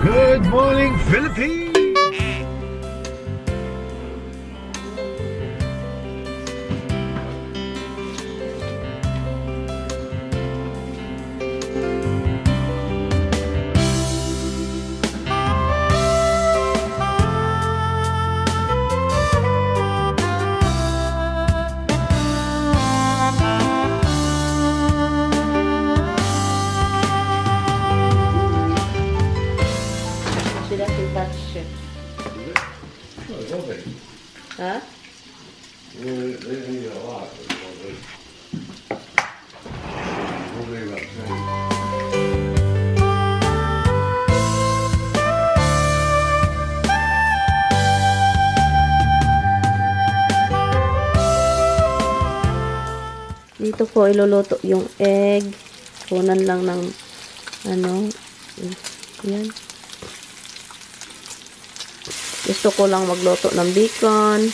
Good morning, Philippines! Huh? They need a lot. Dito po iluluto yung egg. Kunan lang ng ano. Yan. Gusto ko lang magluto ng bacon.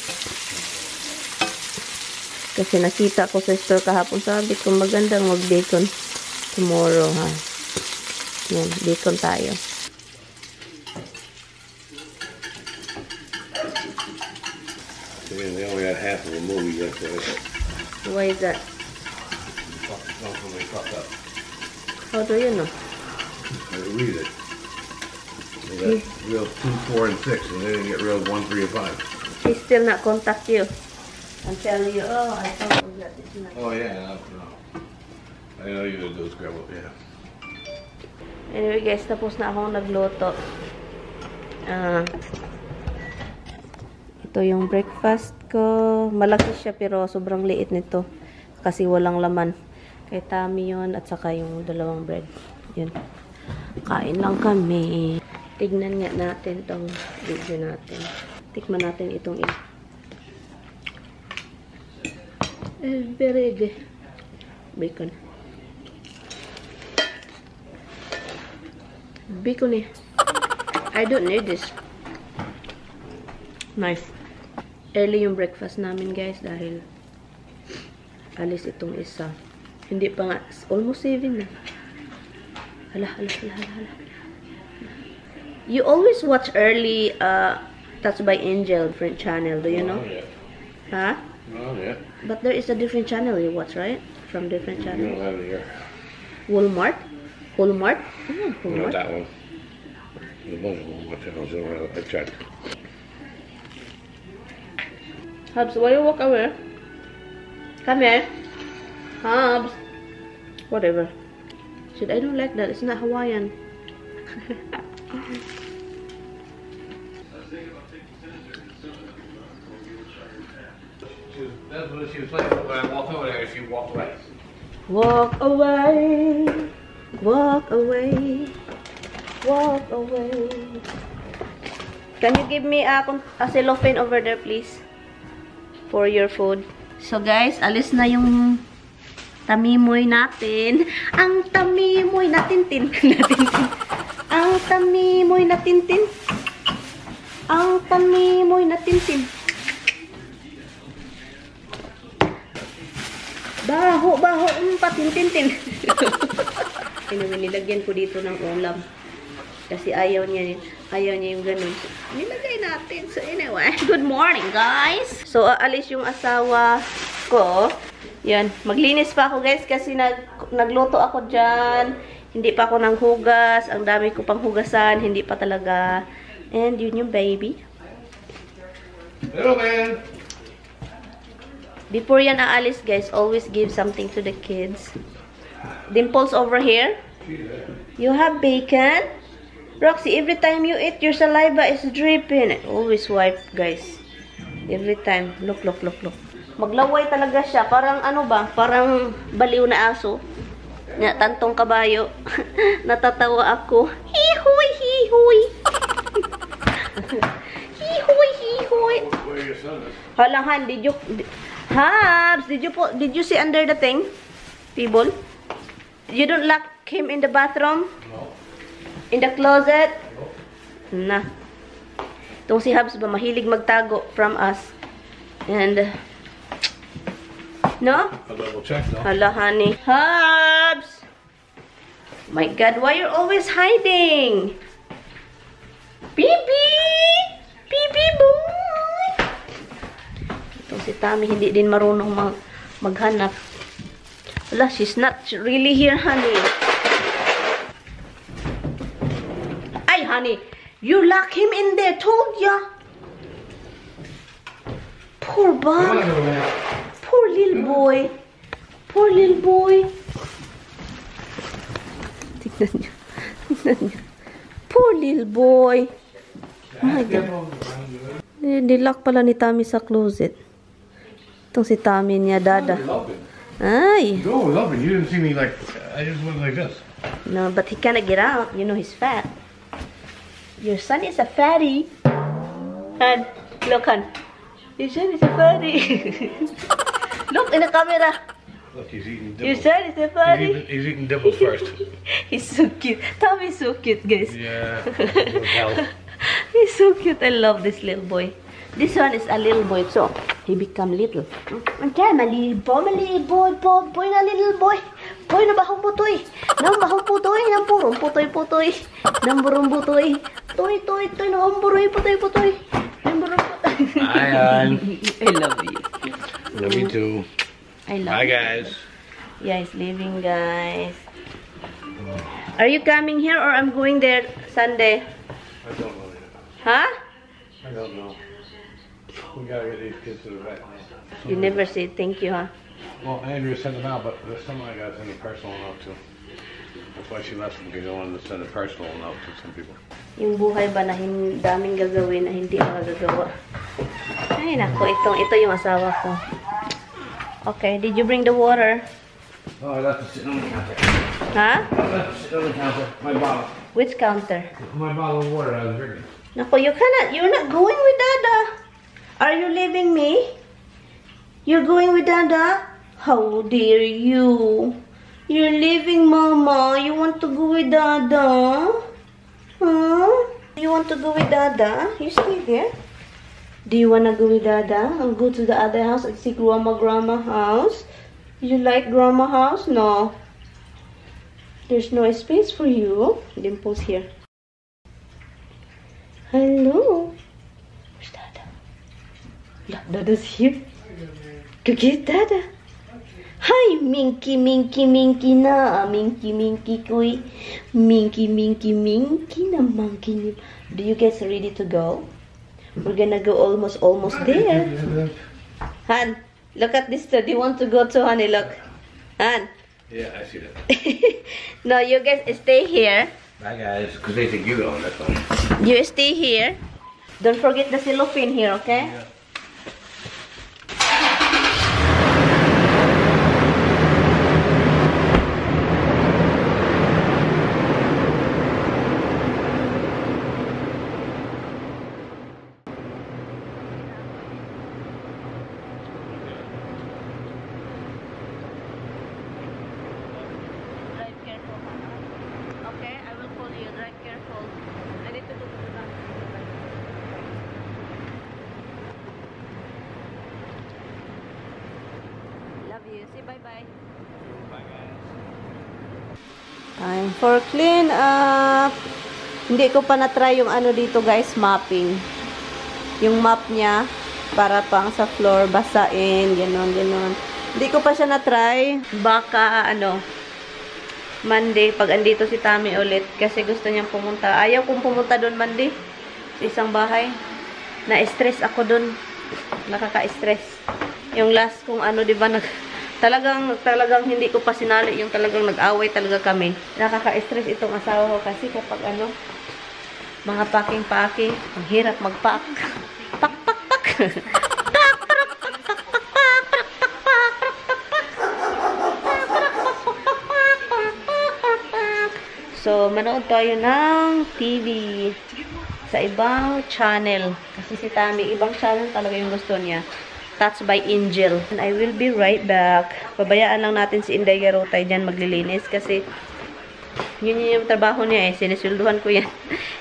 Kasi nakita ko sa store kahapon. Sabi ko magandang mag-bacon tomorrow, ha. Yan, bacon tayo. They only had half of a movie yesterday. Why is that? How do you know? I read it. They got reels 2, 4, and 6, and they didn't get reels 1, 3, and 5. He still not contact you and tell you, oh, I thought that it's not. Oh yeah, no. I know you do scramble, yeah. Anyway guys, tapos na akong nagluto. Ito yung breakfast ko. Malaki siya pero sobrang liit nito. Kasi walang laman. Kay Tami yun at saka yung dalawang bread. Yun. Kain lang kami. Tignan nga natin tong video natin. Tikman natin itong very good. Bacon. Bacon eh. I don't need this. Nice. Early yung breakfast namin guys dahil alis itong isa. Hindi pa nga. Almost 7 na. Hala. You always watch early Touch by Angel different channel, do you know? Yeah. Huh? Oh yeah. But there is a different channel you watch, right? From different You channels. don't have it here. Walmart? Walmart? Oh, Not Walmart. that one. There's a bunch of Walmart channels. I checked. Hubs, why you walk away? Come here. Hubs. Whatever. Shit, I don't like that. It's not Hawaiian. That's what she was saying. When I walked over there, she walked away. Walk away. Walk away. Walk away. Can you give me a cellophane over there, please? For your food. So guys, alis na yung tamimoy natin. Ang tamimoy natintin. Ang tamimoy natintin. Ang tamimoy natintin. Baho, patintintin. Anyway, nilagyan ko dito ng ulam. Kasi ayaw niya yung ganun. Nilagay natin. So anyway, good morning guys. So aalis yung asawa ko. Yan, maglinis pa ako guys kasi nagluto ako dyan. Hindi pa ako nanghugas. Ang dami ko pang hugasan. Hindi pa talaga. And yun yung baby. Hello man. Before yan aalis guys, always give something to the kids. Dimples over here. You have bacon. Roxy, every time you eat, your saliva is dripping. Always wipe, guys. Every time. Look. Maglaway talaga siya. Parang ano ba? Parang baliw na aso. Nga, tantong kabayo. Natatawa ako. Hihoy. Hihoy. Halahan, did you... Habs, did you see under the thing? People? You don't lock him in the bathroom? No. In the closet? No. Nah. Itong si Habs ba, mahilig magtago from us. And, no? A double check, no? Hala, honey. Habs! My God, why you're always hiding? Tami hindi din marunong maghanap. Wala, she's not really here, honey. Ay, honey, you lock him in there, told ya. Poor bug. Poor little boy. Poor little boy. Tignan niyo. Tignan niyo. Poor little boy. Oh my God. Nilock pala ni Tami sa closet. Itong si Tami niya, dada. Ay. Go, love it. You didn't see me like, I just went like this. No, but he cannot get out. You know he's fat. Your son is a fatty. Han, look, Han. Your son is a fatty. Look in the camera. Look, he's eating Your dibbles. son is a fatty. He's eating dibbles first. He's so cute. Tommy's so cute, guys. Yeah. Little hell. He's so cute. I love this little boy. This one is a little boy, so he become little. Okay, my little boy, boy na little boy. Boy na bahong putoy. Nang bahong putoy, nang purong putoy. Nang burong putoy. Toy, nang buroy, putoy. Nang burong putoy. Hi, I love you. Love you too. I love Bye, you. guys. Yeah, he's leaving, guys. Are you coming here or I'm going there Sunday? I don't know. Huh? I don't know. We gotta get these kids to the vet now. You never say thank you, huh? Well, Andrea sent them out, but there's some I gotta send a personal note to. That's why she left them, because I wanted to send a personal note to some people. Yung buhay ba na daming gagawin na hindi makagagawa. Ay, nako, ito yung asawa ko. Okay, did you bring the water? Oh, I left it sitting on the counter. Huh? I left it sitting on the counter. My bottle. Which counter? My bottle of water I was drinking. Nako, you're not going with Dada. Are you leaving me? You're going with Dada? How dare you? You're leaving Mama. You want to go with Dada? Huh? You want to go with Dada? You stay there. Do you want to go with Dada? I'll go to the other house and see Grandma house. You like Grandma house? No. There's no space for you. Dimple's here. Hello. Where's Dada? Look, Dada's here. Go get Dada. Hi, Minky na. Minky koy. Minky na monkey. Do you guys ready to go? We're gonna go almost there. Han, look at this. Do you want to go to Honey? Look. Han. Yeah, I see that. No, you guys stay here. Bye, guys. Because they think you're going, that's all. You stay here. Don't forget the cellophane here, okay? Yeah. Drive careful. Okay, I will call you. Drive careful. I need to go to the bank. Love you. Say bye-bye. Bye, guys. Time for clean up. Hindi ko pa na-try yung ano dito, guys, mapping. Yung map niya para pang sa floor, basain, gano'n. Hindi ko pa siya na-try. Baka, Monday, pag andito si Tami ulit, kasi gusto niyang pumunta. Ayaw kong pumunta doon Monday, sa isang bahay. Na-stress ako doon. Nakaka-stress. Yung last kong diba, talagang hindi ko pa sinali, yung talagang nag-away talaga kami. Nakaka-stress itong asawa ko kasi kapag mga packing, ang hirap mag-pack. Pak. So, manood tayo ng TV sa ibang channel. Kasi si Tami, ibang channel talaga yung gusto niya. Touched by Angel. And I will be right back. Pabayaan lang natin si Inday Garotay dyan maglilinis kasi yun yung trabaho niya eh. Sinisulduhan ko yan.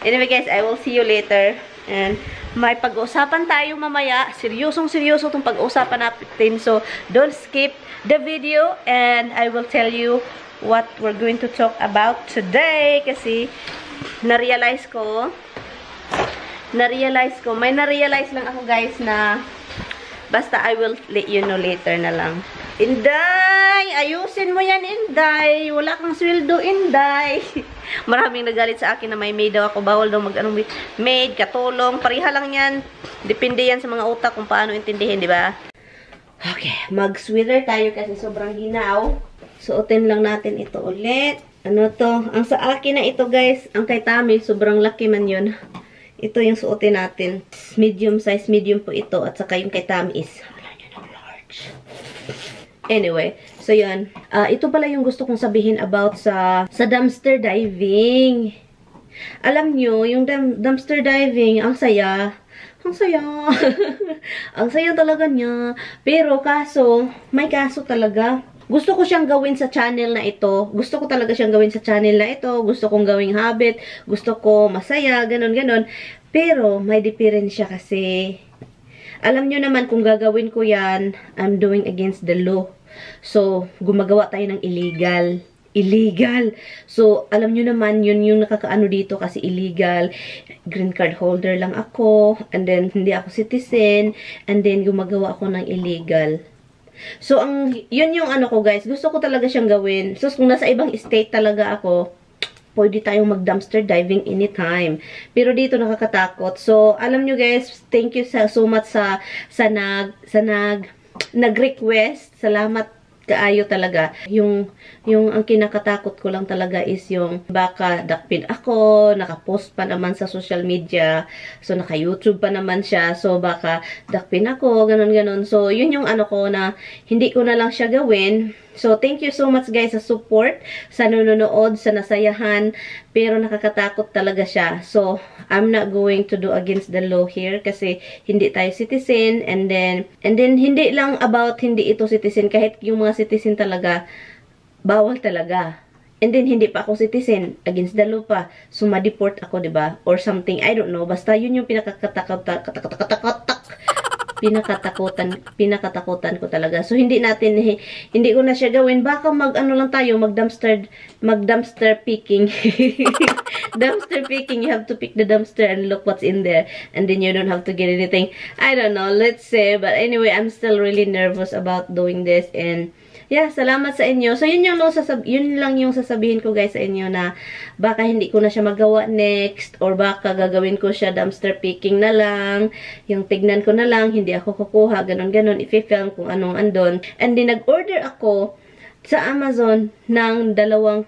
Anyway guys, I will see you later. And may pag-uusapan tayo mamaya. Seryosong itong pag-uusapan natin. So, don't skip the video and I will tell you what we're going to talk about today. Kasi na-realize ko, may na-realize lang ako guys na Basta, I will let you know later na lang. Inday! Ayusin mo yan, Inday! Wala kang sweldo, Inday! Maraming nagalit sa akin na may maid daw ako. Bawal daw mag-anong maid, katulong. Pariha lang yan. Depende yan sa mga utak kung paano intindihin, di ba? Okay, mag-sweater tayo kasi sobrang ginaw. Suotin lang natin ito ulit. Ano to? Ang sa akin na ito, guys, ang kay Tami, sobrang laki man yun. Ito yung suotin natin. Medium size, medium po ito. At saka yung kay Tami is, large. Anyway, so yun. Ito pala yung gusto kong sabihin about sa dumpster diving. Alam nyo, yung dumpster diving, ang saya. Ang saya. Ang saya talaga niya. Pero kaso, may kaso talaga. Gusto ko siyang gawin sa channel na ito. Gusto ko talaga siyang gawin sa channel na ito. Gusto kong gawing habit. Gusto ko masaya, ganon. Pero, may diferensya kasi. Alam nyo naman kung gagawin ko yan, I'm doing against the law. So, gumagawa tayo ng illegal. Illegal. So, alam nyo naman, yun yung nakakaano dito kasi illegal. Green card holder lang ako. And then, hindi ako citizen. And then, gumagawa ako ng illegal. So, yun yung ano ko, guys. Gusto ko talaga siyang gawin. So, kung nasa ibang state talaga ako, pwede tayong mag-dumpster diving anytime. Pero dito nakakatakot. So, alam nyo, guys, thank you so much sa nag-request. Salamat kaayo talaga. Yung ang kinakatakot ko lang talaga is yung baka dakpin ako, nakapost pa naman sa social media, so naka-YouTube pa naman siya, so baka dakpin ako, ganon. So, yun yung ano ko na hindi ko na lang siya gawin. So, thank you so much guys sa support, sa nanonood, sa nasayahan, pero nakakatakot talaga siya. So, I'm not going to do against the law here kasi hindi tayo citizen, and then hindi lang about hindi ito citizen, kahit yung mga citizen talaga, bawal talaga. And then, hindi pa ako citizen, against the law pa. So, ma-deport ako, diba? Or something, I don't know. Basta, yun yung pinakatakutan ko talaga. So, hindi ko na siya gawin. Baka mag-ano lang tayo, mag-dumpster picking. Dumpster picking, you have to pick the dumpster and look what's in there. And then you don't have to get anything. I don't know, let's say. But anyway, I'm still really nervous about doing this. And yeah, salamat sa inyo. So, yun lang yung sasabihin ko guys sa inyo na baka hindi ko na siya magawa next, or baka gagawin ko siya dumpster picking na lang, yung tignan ko na lang, hindi ako kukuha, ganon, i-film kung anong andon. And then, nag-order ako sa Amazon ng dalawang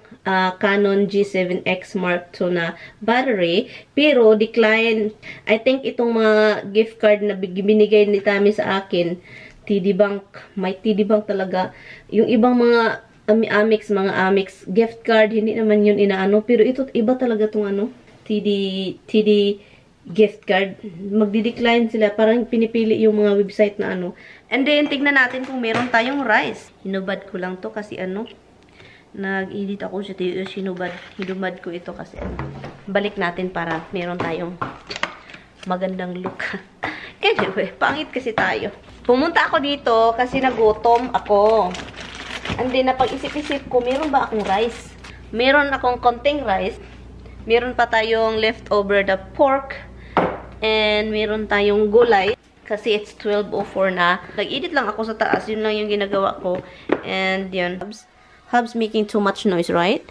Canon G7X Mark II na battery, pero decline. I think itong mga gift card na binigay ni Tami sa akin, TD Bank, may TD Bank talaga. Yung ibang mga mga Amex gift card, hindi naman yun inaano. Pero ito, iba talaga tong ano, TD gift card. Magdi-decline sila. Parang pinipili yung mga website na ano. And then, tignan natin kung meron tayong rice. Hinubad ko lang to kasi ano, nag-edit ako siya. Hinubad ko ito kasi ano. Balik natin para meron tayong magandang look. Anyway, pangit kasi tayo. Pumunta ako dito kasi nagutom ako. And then, napag-isip-isip ko, meron ba akong rice? Meron akong konting rice. Meron pa tayong leftover na pork. And meron tayong gulay. Kasi it's 12:04 na. Nag-edit lang ako sa taas. Yun lang yung ginagawa ko. And yun. Hubs making too much noise, right?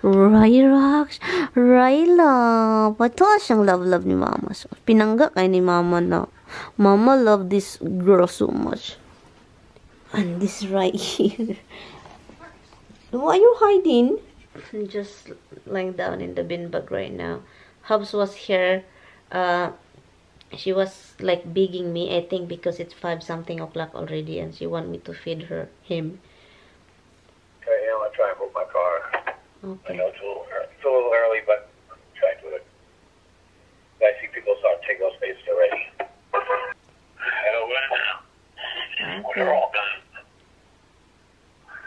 Right, Rox? Right, love. Patuwa siyang love ni Mama. So, pinangga kay ni Mama na. Mama love this girl so much. And this right here. Why are you hiding? I'm just lying down in the bin bag right now. Hubs was here. She was like begging me, I think because it's 5-something o'clock already, and she want me to feed him. Okay, I'm gonna try and move my car. Okay. I know it's a little early, but try to do it. I see people start taking those spaces already. Okay.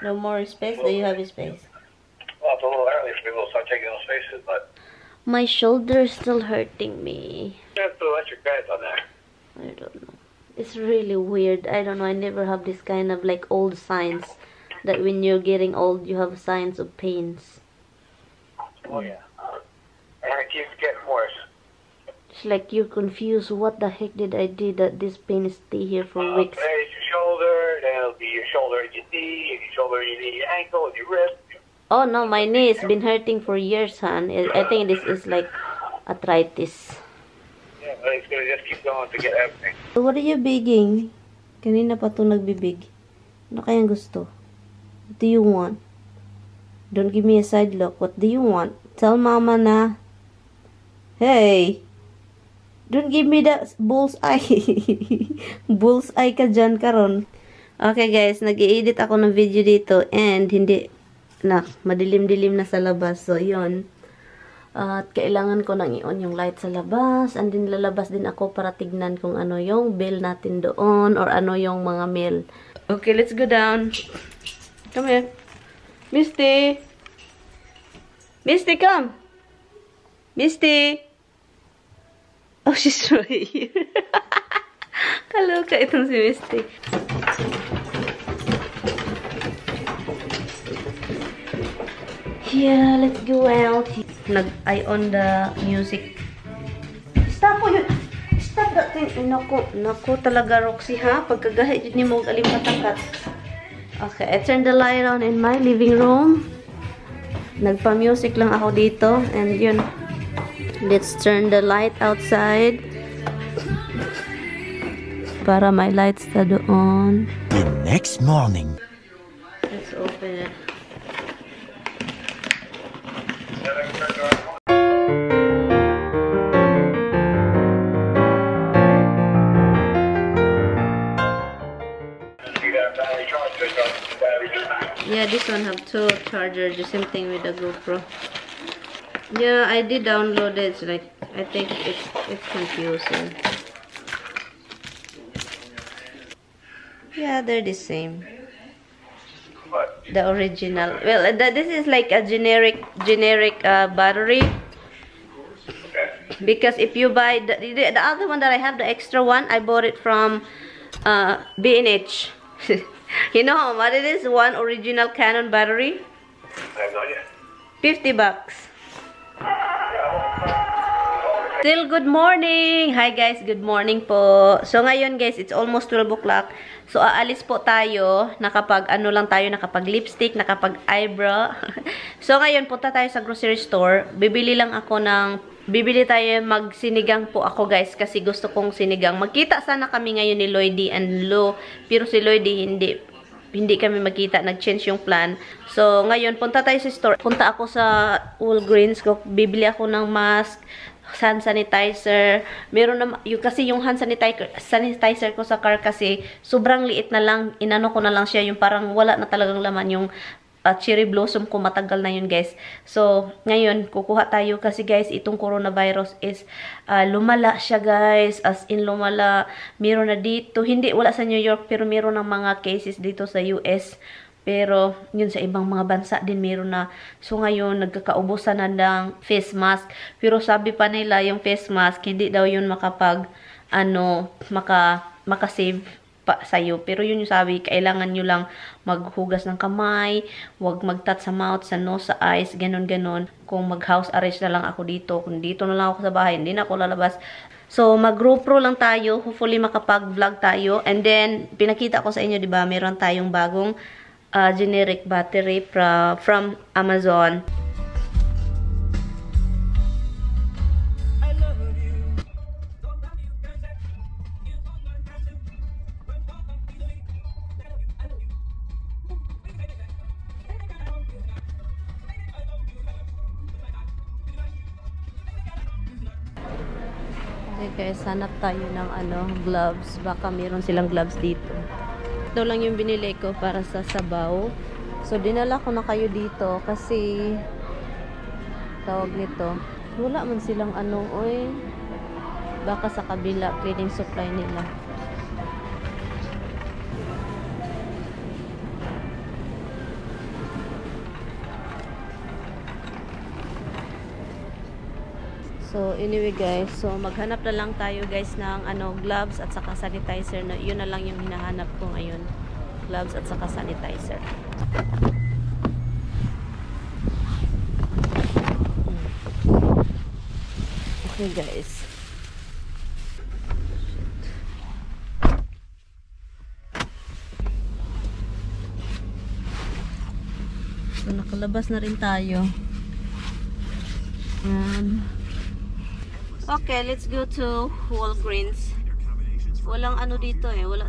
No more space? Do you have space? Well, it's a little early for people to start taking those spaces, but My shoulder is still hurting me. there's the electric beds on there. I don't know. It's really weird. I don't know. I never have this kind of like old signs that when you're getting old, you have signs of pains. Oh yeah. And it keeps getting worse. It's like you're confused. What the heck did I do that this pain stay here for weeks? There's your shoulder, then it'll be your shoulder and your knee, and your shoulder and your knee, your ankle, and your wrist. Oh no, my knee has been hurting for years, hon. I think this is like arthritis. Yeah, but it's gonna just keep going to get everything. So what are you begging? Kanina pa ito nagbibig. Ano kayang gusto? What do you want? Don't give me a side look. What do you want? Tell mama na. Hey! Don't give me that bullseye. Bullseye ka dyan karon. Okay guys, nag-i-edit ako ng video dito and hindi na, madilim-dilim na sa labas. So, yun. At kailangan ko nang i-on yung light sa labas. And then lalabas din ako para tignan kung ano yung bill natin doon or ano yung mga mail. Okay, let's go down. Come here. Misty! Misty, come! Misty! Oh, she's right here. Kaloka itong si Misty. Yeah, let's go out. I on the music. Stop po yun. Stop that thing. Naku talaga, Roxy, ha? Pagkagahit yun ni mo, alimpatakat. Okay, I turned the light on in my living room. Nagpa-music lang ako dito. And yun. Let's turn the light outside. Para may lights na doon. The next morning. Let's open it. Yeah, this one have two chargers, the same thing with the GoPro. Yeah, I did download it. It's like, I think it's confusing. Yeah, they're the same. The original. Well, this is like a generic battery. Because if you buy the other one that I have, the extra one, I bought it from B&H. You know what it is? One original Canon battery. I have no idea. $50. Still good morning! Hi guys, good morning po. So ngayon guys, it's almost 12 o'clock. So aalis po tayo, nakapag ano lang tayo, nakapag lipstick, nakapag eyebrow. So ngayon, punta tayo sa grocery store. Bibili tayo, magsinigang po ako guys, kasi gusto kong sinigang. Magkita sana kami ngayon ni Lloydie and Lo, pero si Lloydie hindi kami magkita, nag-change yung plan. So ngayon, punta tayo sa store. Punta ako sa Walgreens, bibili ako ng mask, hand sanitizer. Meron na, kasi yung hand sanitizer ko sa car kasi sobrang liit na lang, inano ko na lang siya, yung parang wala na talagang laman yung cherry blossom ko, matagal na yun guys. So ngayon kukuha tayo kasi guys, itong coronavirus is lumala siya guys, as in lumala. Meron na dito, wala sa New York, pero meron ng mga cases dito sa US. Pero yun sa ibang mga bansa din meron na. So ngayon nagkakaubusan na ng face mask. Pero sabi pa nila yung face mask hindi daw yun makasave pa sa'yo. Pero yun yung sabi, kailangan nyo lang maghugas ng kamay, wag mag-touch sa mouth, sa nose, sa eyes, ganon. Kung mag-house arrest na lang ako dito, kung dito na lang ako sa bahay, hindi na ako lalabas. So mag-GoPro lang tayo, hopefully makapag-vlog tayo. And then pinakita ko sa inyo, 'di ba, meron tayong bagong generic battery from Amazon. Okay guys, hanap tayo ng gloves. Baka meron silang gloves dito. Ito lang yung binili ko para sa sabaw. So, dinala ko na kayo dito kasi tawag nito. Wala man silang oy. Baka sa kabila, cleaning supply nila. So, anyway guys, so maghanap na lang tayo guys ng gloves at saka sanitizer. Yun na lang yung hinahanap ko ngayon. Gloves at saka sanitizer. Okay guys. So, nakalabas na rin tayo. Okay, let's go to Walgreens. Walang ano dito eh. Wala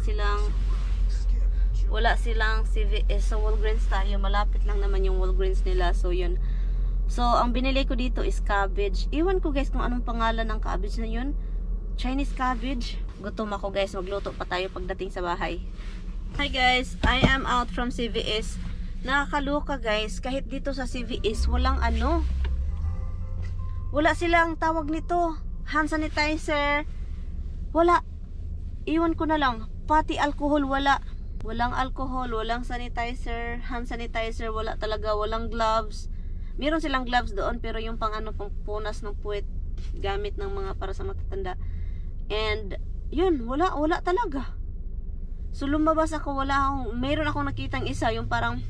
silang CVS. Sa Walgreens tayo. Malapit lang naman yung Walgreens nila. So, yun. So, ang binili ko dito is cabbage. Iwan ko guys kung anong pangalan ng cabbage na yun. Chinese cabbage. Gutom ako guys. Magluto pa tayo pagdating sa bahay. Hi guys. I am out from CVS. Nakakaloka guys. Kahit dito sa CVS, walang ano. Wala silang tawag nito. Hand sanitizer. Wala. Iwan ko na lang. Pati alcohol wala. Walang alcohol, walang sanitizer, hand sanitizer, wala talaga, walang gloves. Meron silang gloves doon pero yung pang ano, pang punas ng puwet, gamit ng mga para sa matatanda. And yun, wala talaga. So lumabas ako, mayroon akong nakitang isa, yung parang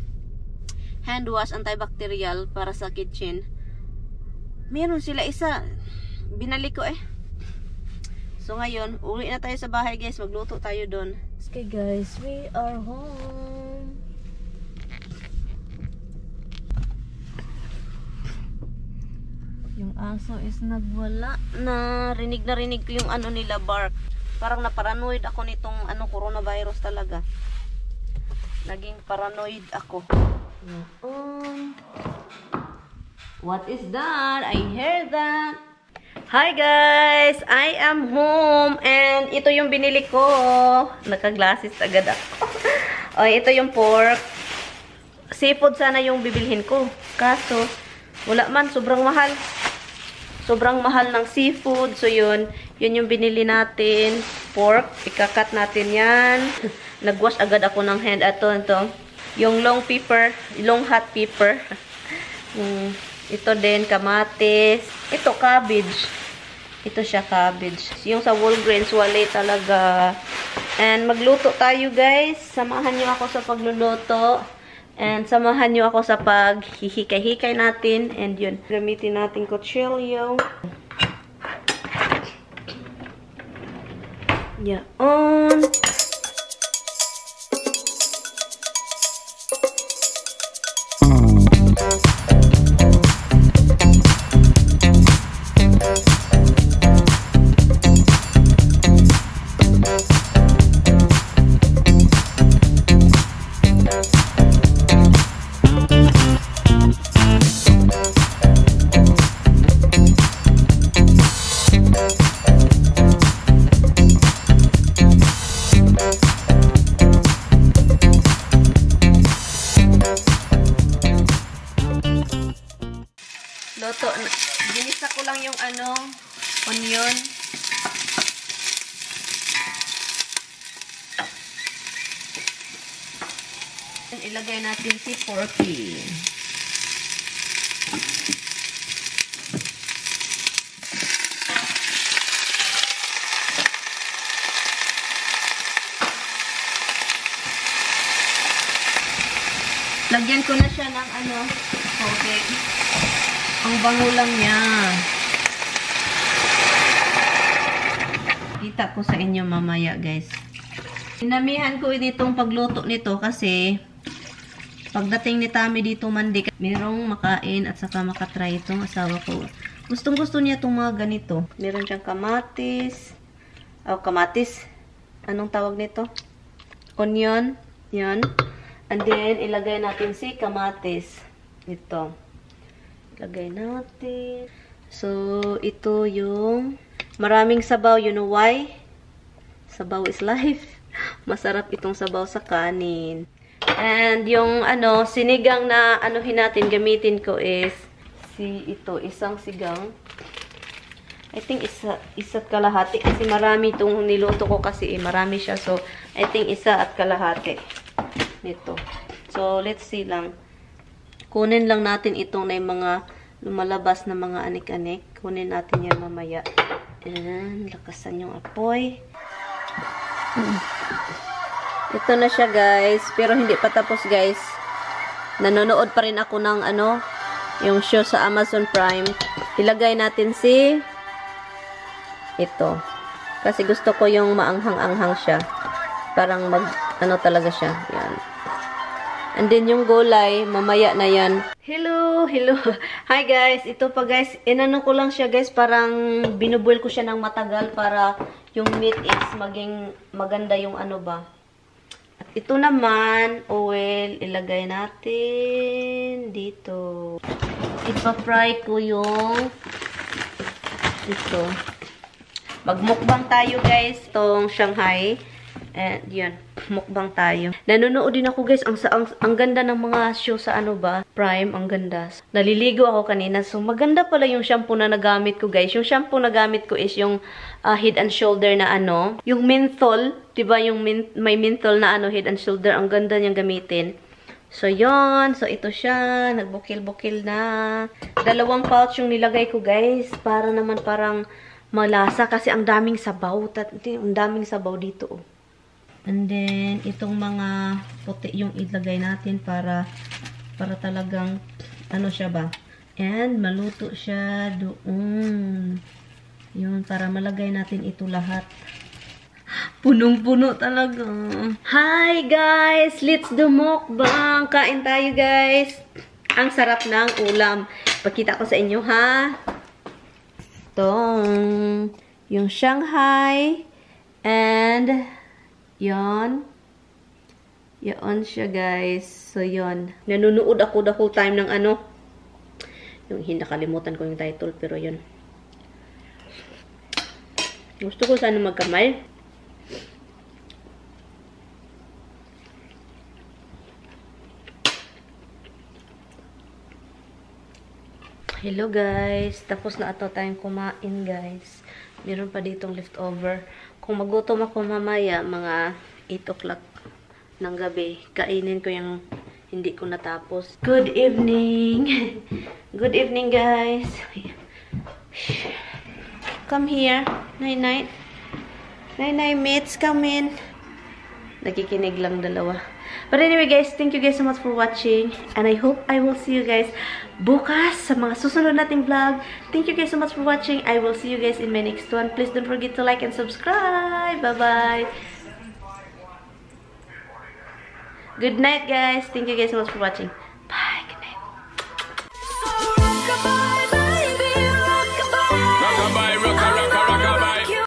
hand wash antibacterial para sa kitchen. Meron sila isa, binalik ko eh. So ngayon, uwi na tayo sa bahay guys, magluto tayo doon. Okay guys, we are home. Yung aso is nagwala na. Rinig ko yung ano nila, bark. Parang na-paranoid ako nitong ano, coronavirus talaga. Naging paranoid ako. What is that? I hear that. Hi guys! I am home and ito yung binili ko. Naka-glasses agad ako. O, ito yung pork. Seafood sana yung bibilhin ko. Kaso, wala man. Sobrang mahal. Sobrang mahal ng seafood. So yun yung binili natin. Pork. Ikakat natin yan. Nagwash agad ako ng hand. Ito. Yung long hot pepper. Ito din, kamatis. Ito, cabbage. Ito siya, cabbage. Yung sa Walgreens, wala talaga. And magluto tayo, guys. Samahan nyo ako sa pagluluto. And samahan nyo ako sa paghihikay-hikay natin. And yun, gamitin natin kutsilyo. Yan. Loto. Ginisa ko lang yung onion. Ilagay natin si porky. Lagyan ko na siya ng tubig. Ang bango lang niya. Kita ko sa inyo mamaya, guys. Sinamihan ko itong pagluto nito kasi pagdating ni Tami dito Monday, merong makain at saka makatry itong asawa ko. Gustong-gusto niya itong mga ganito. Meron siyang kamatis. Kamatis. Anong tawag nito? Onion. Yan. And then, ilagay natin si kamatis. Ito. Lagay natin. So, ito yung maraming sabaw. You know why? Sabaw is life. Masarap itong sabaw sa kanin. And yung sinigang na natin, gamitin ko is isang sigang. I think isa't kalahati kasi marami itong niluto ko kasi marami siya. So, I think isa at kalahati nito. So, let's see lang. Kunin lang natin itong na mga lumalabas na mga anik-anik. Kunin natin yan mamaya. Ayan, lakasan yung apoy. Ito na siya, guys. Pero hindi pa tapos, guys. Nanonood pa rin ako ng yung show sa Amazon Prime. Ilagay natin ito. Kasi gusto ko yung maanghang-anghang siya. Parang talaga siya. Yan. And then yung gulay, mamaya na yan. Hello, hello. Hi guys, ito pa guys. Inano ko lang siya guys, parang binuboil ko siya ng matagal para yung meat is maging maganda yung ano ba. At ito naman, oil, ilagay natin dito. Ipa-fry ko yung ito. Magmukbang tayo guys, itong Shanghai. And yun, mukbang tayo. Nanonood din ako guys, ang ganda ng mga show sa ano ba, Prime, ang ganda. Naliligo ako kanina, so maganda pala yung shampoo na nagamit ko guys. Yung shampoo na gamit ko is yung Head and Shoulder na ano, yung menthol, diba yung may menthol na ano, Head and Shoulder, ang ganda niyang gamitin. So yon, so ito siya, nagbukil-bukil na. 2 pouch yung nilagay ko guys, para naman parang malasa kasi ang daming sabaw, ang daming sabaw dito oh. And then, itong mga puti yung ilagay natin para talagang, ano siya ba? And, maluto siya doon. Yun, para malagay natin ito lahat. Punong-puno talaga. Hi guys! Let's do mukbang! Kain tayo guys! Ang sarap ng ulam. Pakita ko sa inyo ha. Itong, yung Shanghai. And, yon. Yon siya, guys. So, yon. Nanunood ako the whole time ng ano. Yung nakalimutan ko yung title, pero yon. Gusto ko sana magkamay. Hello, guys. Tapos na ato tayong kumain, guys. Meron pa ditong leftover. Kung magutom ako mamaya, mga 8 o'clock ng gabi, kainin ko yung hindi ko natapos. Good evening! Good evening, guys! Come here. Night-night. Night-night, mates. Come in. Nakikinig lang dalawa. But anyway, guys, thank you guys so much for watching. And I hope I will see you guys bukas sa mga susunod nating vlog. Thank you guys so much for watching. I will see you guys in my next one. Please don't forget to like and subscribe. Bye-bye. Good night, guys. Thank you guys so much for watching.